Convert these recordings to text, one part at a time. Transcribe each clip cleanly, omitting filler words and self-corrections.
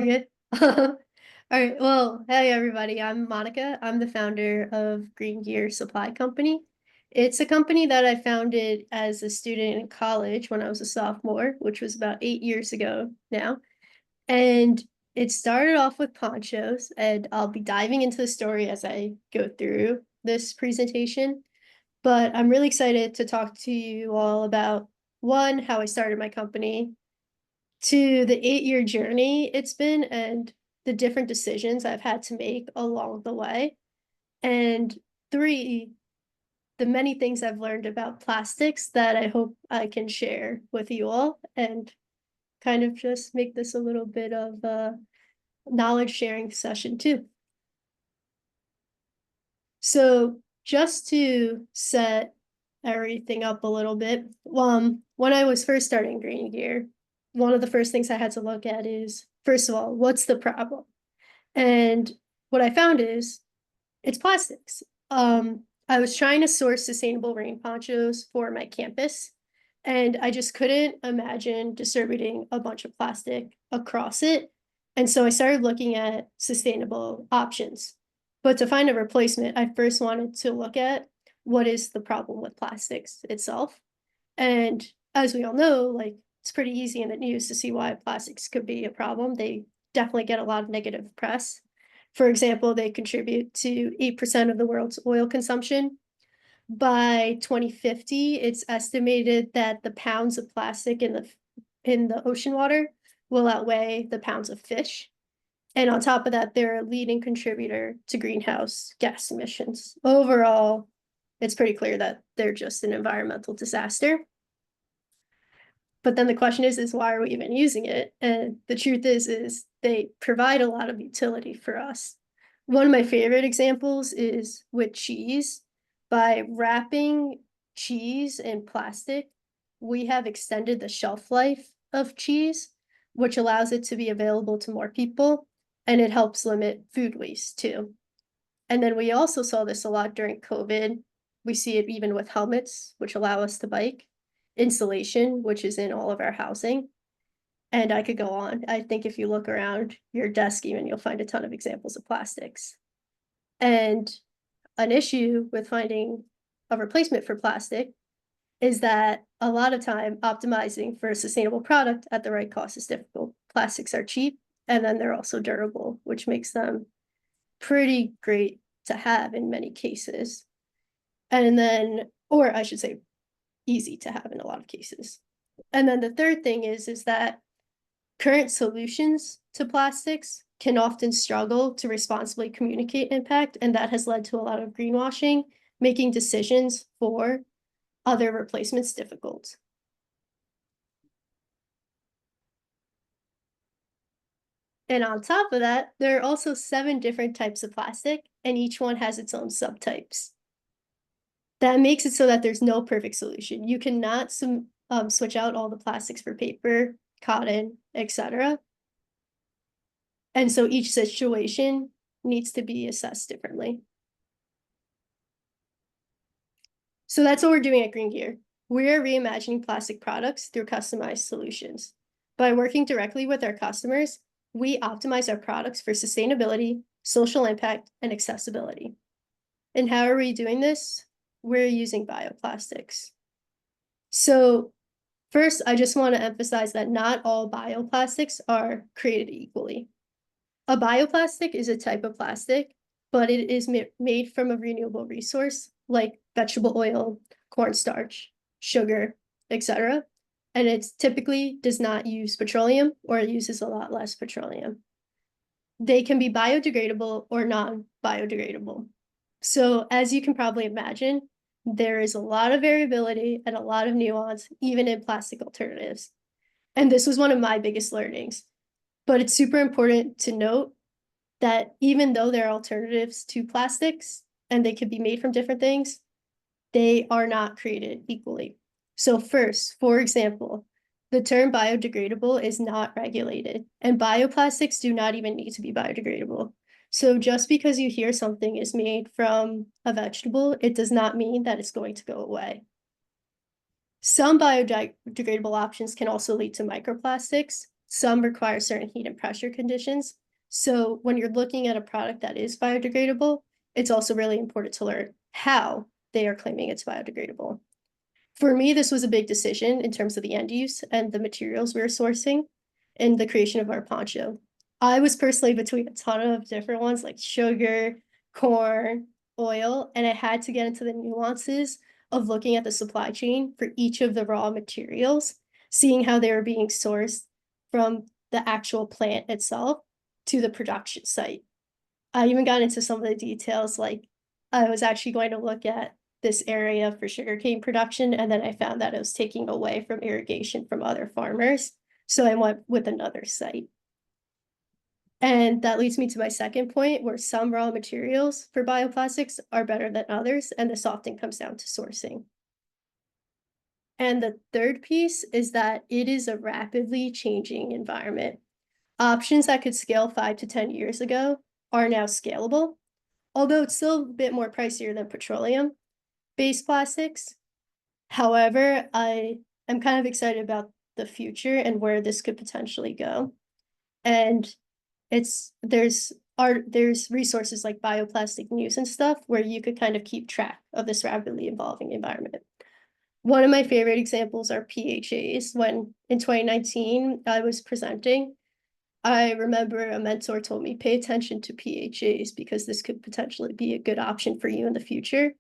Good. All right. Well, hey everybody. I'm Monica. I'm the founder of GreenGear Supply Company. It's a company that I founded as a student in college when I was a sophomore, which was about 8 years ago now. And it started off with ponchos, and I'll be diving into the story as I go through this presentation. But I'm really excited to talk to you all about one, how I started my company, to the 8 year journey it's been and the different decisions I've had to make along the way. And three, the many things I've learned about plastics that I hope I can share with you all and kind of just make this a little bit of a knowledge sharing session too. So just to set everything up a little bit, when I was first starting Green Gear, one of the first things I had to look at is, first of all, what's the problem? And what I found is it's plastics. I was trying to source sustainable rain ponchos for my campus, and I just couldn't imagine distributing a bunch of plastic across it. And so I started looking at sustainable options. But to find a replacement, I first wanted to look at what is the problem with plastics itself. And as we all know, like it's pretty easy in the news to see why plastics could be a problem. They definitely get a lot of negative press. For example, they contribute to 8% of the world's oil consumption. By 2050, it's estimated that the pounds of plastic in the ocean water will outweigh the pounds of fish. And on top of that, they're a leading contributor to greenhouse gas emissions. Overall, it's pretty clear that they're just an environmental disaster. But then the question is why are we even using it? And the truth is they provide a lot of utility for us. One of my favorite examples is with cheese. By wrapping cheese in plastic, we have extended the shelf life of cheese, which allows it to be available to more people, and it helps limit food waste too. And then we also saw this a lot during COVID. We see it even with helmets, which allow us to bike, insulation, which is in all of our housing. And I could go on. I think if you look around your desk, even you'll find a ton of examples of plastics. And an issue with finding a replacement for plastic is that a lot of time optimizing for a sustainable product at the right cost is difficult. Plastics are cheap and then they're also durable, which makes them pretty great to have in many cases. And then, or I should say, easy to have in a lot of cases. And then the third thing is that current solutions to plastics can often struggle to responsibly communicate impact, and that has led to a lot of greenwashing, making decisions for other replacements difficult. And on top of that, there are also 7 different types of plastic, and each one has its own subtypes. That makes it so that there's no perfect solution. You cannot switch out all the plastics for paper, cotton, etc. And so each situation needs to be assessed differently. So that's what we're doing at GreenGear. We're reimagining plastic products through customized solutions. By working directly with our customers, we optimize our products for sustainability, social impact, and accessibility. And how are we doing this? We're using bioplastics. So first, I just want to emphasize that not all bioplastics are created equally. A bioplastic is a type of plastic, but it is made from a renewable resource like vegetable oil, cornstarch, sugar, etc. And it typically does not use petroleum or it uses a lot less petroleum. They can be biodegradable or non-biodegradable. So as you can probably imagine, there is a lot of variability and a lot of nuance, even in plastic alternatives. And this was one of my biggest learnings. But it's super important to note that even though there are alternatives to plastics and they could be made from different things, they are not created equally. So first, for example, the term biodegradable is not regulated, and bioplastics do not even need to be biodegradable. So just because you hear something is made from a vegetable, it does not mean that it's going to go away. Some biodegradable options can also lead to microplastics, some require certain heat and pressure conditions. So when you're looking at a product that is biodegradable, it's also really important to learn how they are claiming it's biodegradable. For me, this was a big decision in terms of the end use and the materials we were sourcing in the creation of our poncho. I was personally between a ton of different ones like sugar, corn, oil, and I had to get into the nuances of looking at the supply chain for each of the raw materials, seeing how they were being sourced from the actual plant itself to the production site. I even got into some of the details, like I was actually going to look at this area for sugarcane production, and then I found that it was taking away from irrigation from other farmers. So I went with another site. And that leads me to my second point, where some raw materials for bioplastics are better than others, and this often comes down to sourcing. And the third piece is that it is a rapidly changing environment. Options that could scale 5 to 10 years ago are now scalable, although it's still a bit more pricier than petroleum-based plastics. However, I am kind of excited about the future and where this could potentially go. And there's resources like bioplastic news and stuff where you could kind of keep track of this rapidly evolving environment. One of my favorite examples are PHAs. When in 2019 I was presenting, I remember a mentor told me, pay attention to PHAs because this could potentially be a good option for you in the future.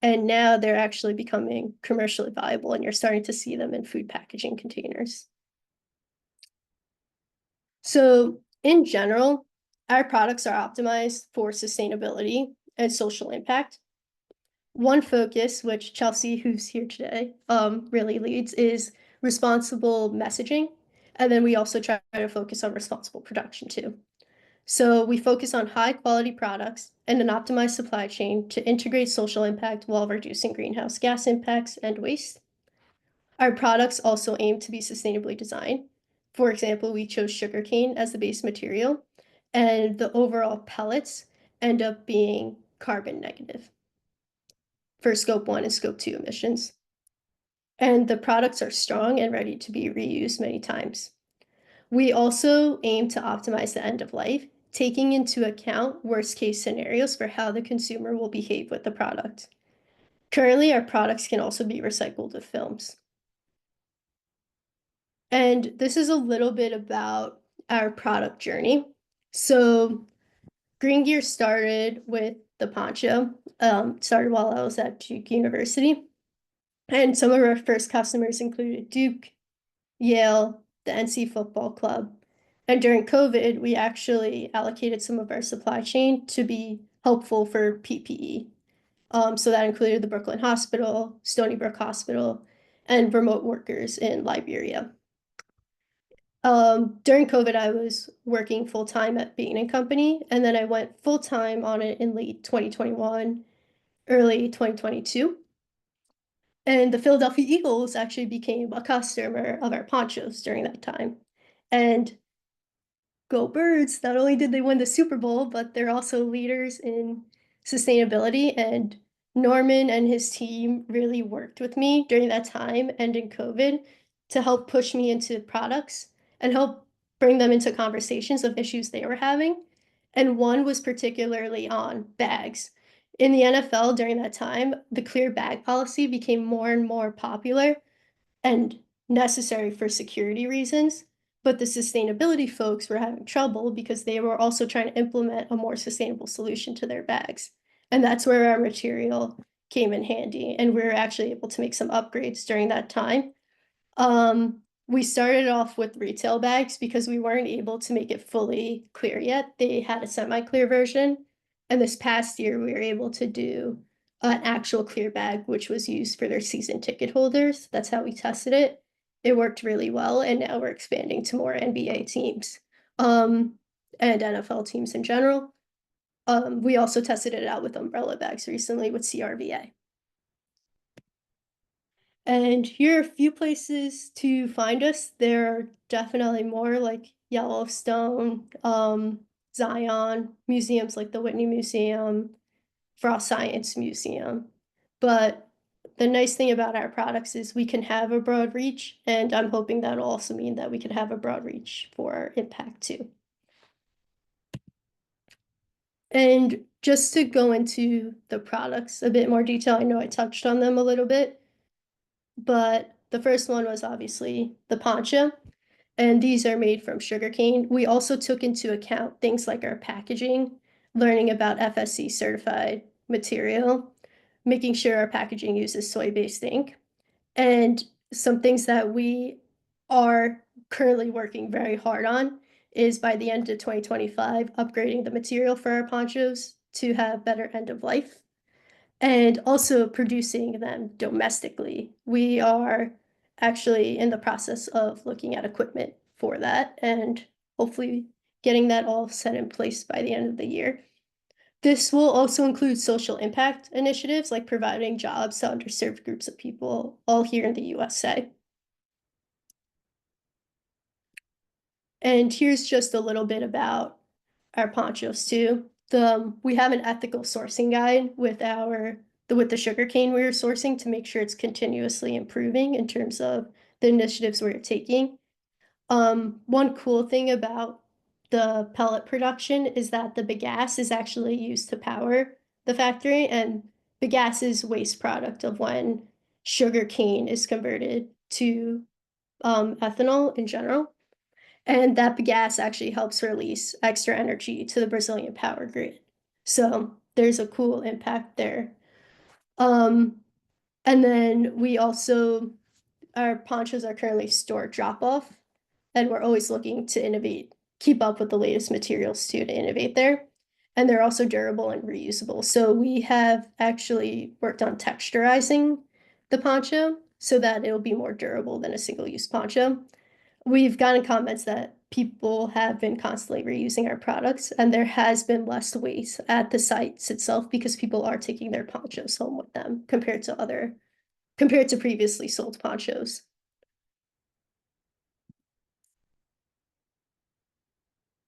And now they're actually becoming commercially viable and you're starting to see them in food packaging containers. So in general, our products are optimized for sustainability and social impact. One focus, which Chelsea, who's here today, really leads, is responsible messaging. And then we also try to focus on responsible production too. So we focus on high quality products and an optimized supply chain to integrate social impact while reducing greenhouse gas impacts and waste. Our products also aim to be sustainably designed. For example, we chose sugarcane as the base material, and the overall pellets end up being carbon negative for Scope 1 and Scope 2 emissions. And the products are strong and ready to be reused many times. We also aim to optimize the end of life, taking into account worst case scenarios for how the consumer will behave with the product. Currently, our products can also be recycled with films. And this is a little bit about our product journey. So GreenGear started with the poncho, started while I was at Duke University. And some of our first customers included Duke, Yale, the NC Football Club. And during COVID, we actually allocated some of our supply chain to be helpful for PPE. So that included the Brooklyn Hospital, Stony Brook Hospital, and remote workers in Liberia. During COVID, I was working full-time at Bain & Company, and then I went full-time on it in late 2021, early 2022. And the Philadelphia Eagles actually became a customer of our ponchos during that time. And go Birds, not only did they win the Super Bowl, but they're also leaders in sustainability. And Norman and his team really worked with me during that time and in COVID to help push me into products and help bring them into conversations of issues they were having. And one was particularly on bags. In the NFL during that time, the clear bag policy became more and more popular and necessary for security reasons. But the sustainability folks were having trouble because they were also trying to implement a more sustainable solution to their bags. And that's where our material came in handy. And we were actually able to make some upgrades during that time. We started off with retail bags because we weren't able to make it fully clear yet. They had a semi-clear version. And this past year, we were able to do an actual clear bag, which was used for their season ticket holders. That's how we tested it. It worked really well. And now we're expanding to more NBA teams and NFL teams in general. We also tested it out with umbrella bags recently with CRVA. And here are a few places to find us. There are definitely more like Yellowstone, Zion, museums like the Whitney Museum, Frost Science Museum. But the nice thing about our products is we can have a broad reach, and I'm hoping that'll also mean that we can have a broad reach for our impact too. And just to go into the products a bit more detail, I know I touched on them a little bit, but the first one was obviously the poncho, and these are made from sugarcane. We also took into account things like our packaging, learning about FSC certified material, making sure our packaging uses soy-based ink, and some things that we are currently working very hard on is by the end of 2025, upgrading the material for our ponchos to have better end of life and also producing them domestically. We are actually in the process of looking at equipment for that and hopefully getting that all set in place by the end of the year. This will also include social impact initiatives like providing jobs to underserved groups of people all here in the USA. And here's just a little bit about our ponchos too. We have an ethical sourcing guide with the sugarcane we are sourcing to make sure it's continuously improving in terms of the initiatives we're taking. One cool thing about the pellet production is that the bagasse is actually used to power the factory, and bagasse is waste product of when sugar cane is converted to ethanol in general. And that bagasse actually helps release extra energy to the Brazilian power grid. So there's a cool impact there. Um, and then our ponchos are currently store drop off, and we're always looking to innovate, keep up with the latest materials too, to innovate there. And they're also durable and reusable. So we have actually worked on texturizing the poncho so that it'll be more durable than a single-use poncho. We've gotten comments that people have been constantly reusing our products, and there has been less waste at the sites itself because people are taking their ponchos home with them compared to previously sold ponchos.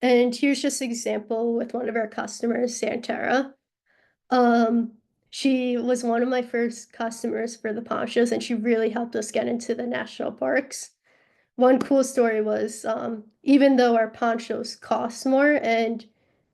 And here's just an example with one of our customers, Santera. Um, she was one of my first customers for the ponchos, and she really helped us get into the national parks. One cool story was even though our ponchos cost more and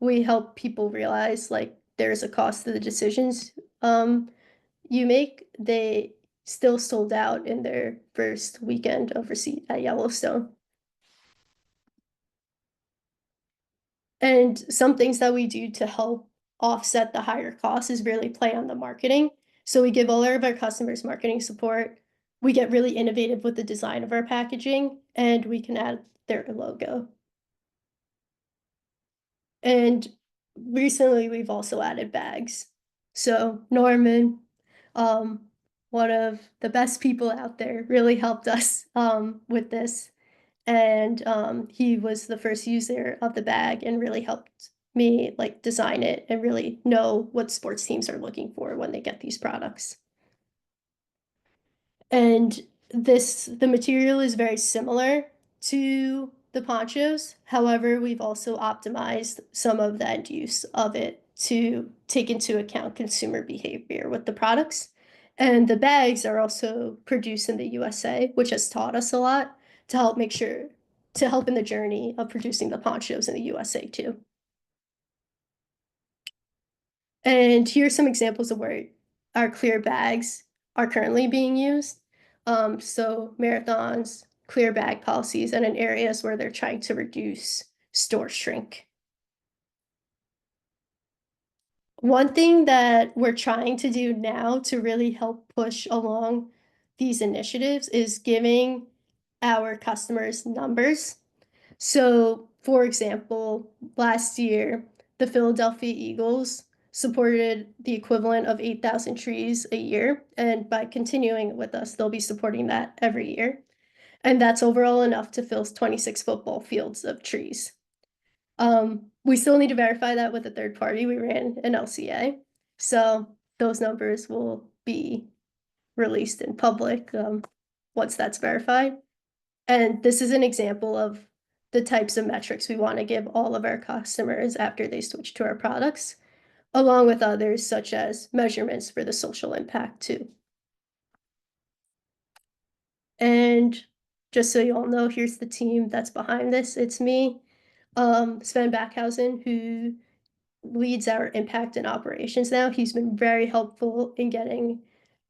we help people realize like there's a cost to the decisions you make, they still sold out in their first weekend of receipt at Yellowstone. And some things that we do to help offset the higher costs is really play on the marketing. So we give all of our customers marketing support. We get really innovative with the design of our packaging, and we can add their logo. And recently we've also added bags. So Norman, um, one of the best people out there, really helped us with this. And he was the first user of the bag and really helped me like design it and really know what sports teams are looking for when they get these products. And the material is very similar to the ponchos. However, we've also optimized some of the end use of it to take into account consumer behavior with the products. And the bags are also produced in the USA, which has taught us a lot to help in the journey of producing the ponchos in the USA too. And here's some examples of where our clear bags are currently being used. So marathons, clear bag policies, and in areas where they're trying to reduce store shrink. One thing that we're trying to do now to really help push along these initiatives is giving our customers numbers. So, for example, last year, the Philadelphia Eagles supported the equivalent of 8,000 trees a year. And by continuing with us, they'll be supporting that every year. And that's overall enough to fill 26 football fields of trees. We still need to verify that with a third party. We ran an LCA. So those numbers will be released in public once that's verified. And this is an example of the types of metrics we want to give all of our customers after they switch to our products, along with others such as measurements for the social impact too. And just so you all know, here's the team that's behind this. It's me, Sven Backhausen, who leads our impact and operations now. He's been very helpful in getting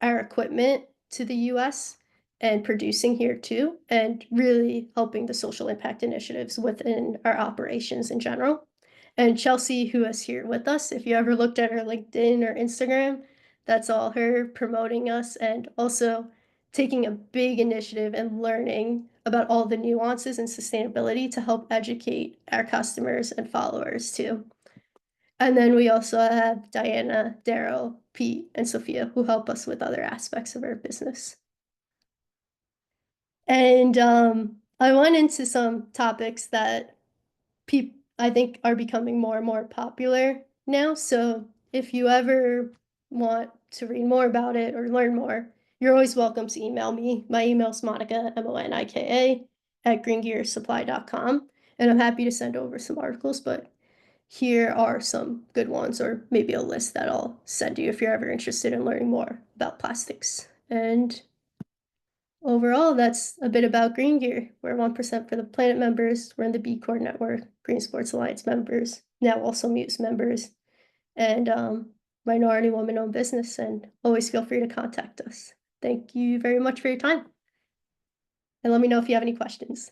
our equipment to the US and producing here too, and really helping the social impact initiatives within our operations in general. And Chelsea, who is here with us, if you ever looked at her LinkedIn or Instagram, that's all her promoting us and also taking a big initiative and learning about all the nuances and sustainability to help educate our customers and followers too. And then we also have Diana, Daryl, Pete, and Sophia, who help us with other aspects of our business. And I went into some topics that I think are becoming more and more popular now. So if you ever want to read more about it or learn more, you're always welcome to email me. My email is Monika, Monika, at greengearsupply.com. And I'm happy to send over some articles, but here are some good ones, or maybe a list that I'll send you if you're ever interested in learning more about plastics. And overall, that's a bit about GreenGear. We're 1% for the Planet members. We're in the B Corps network, Green Sports Alliance members, now also Muse members, and minority woman-owned business. And always feel free to contact us. Thank you very much for your time. And let me know if you have any questions.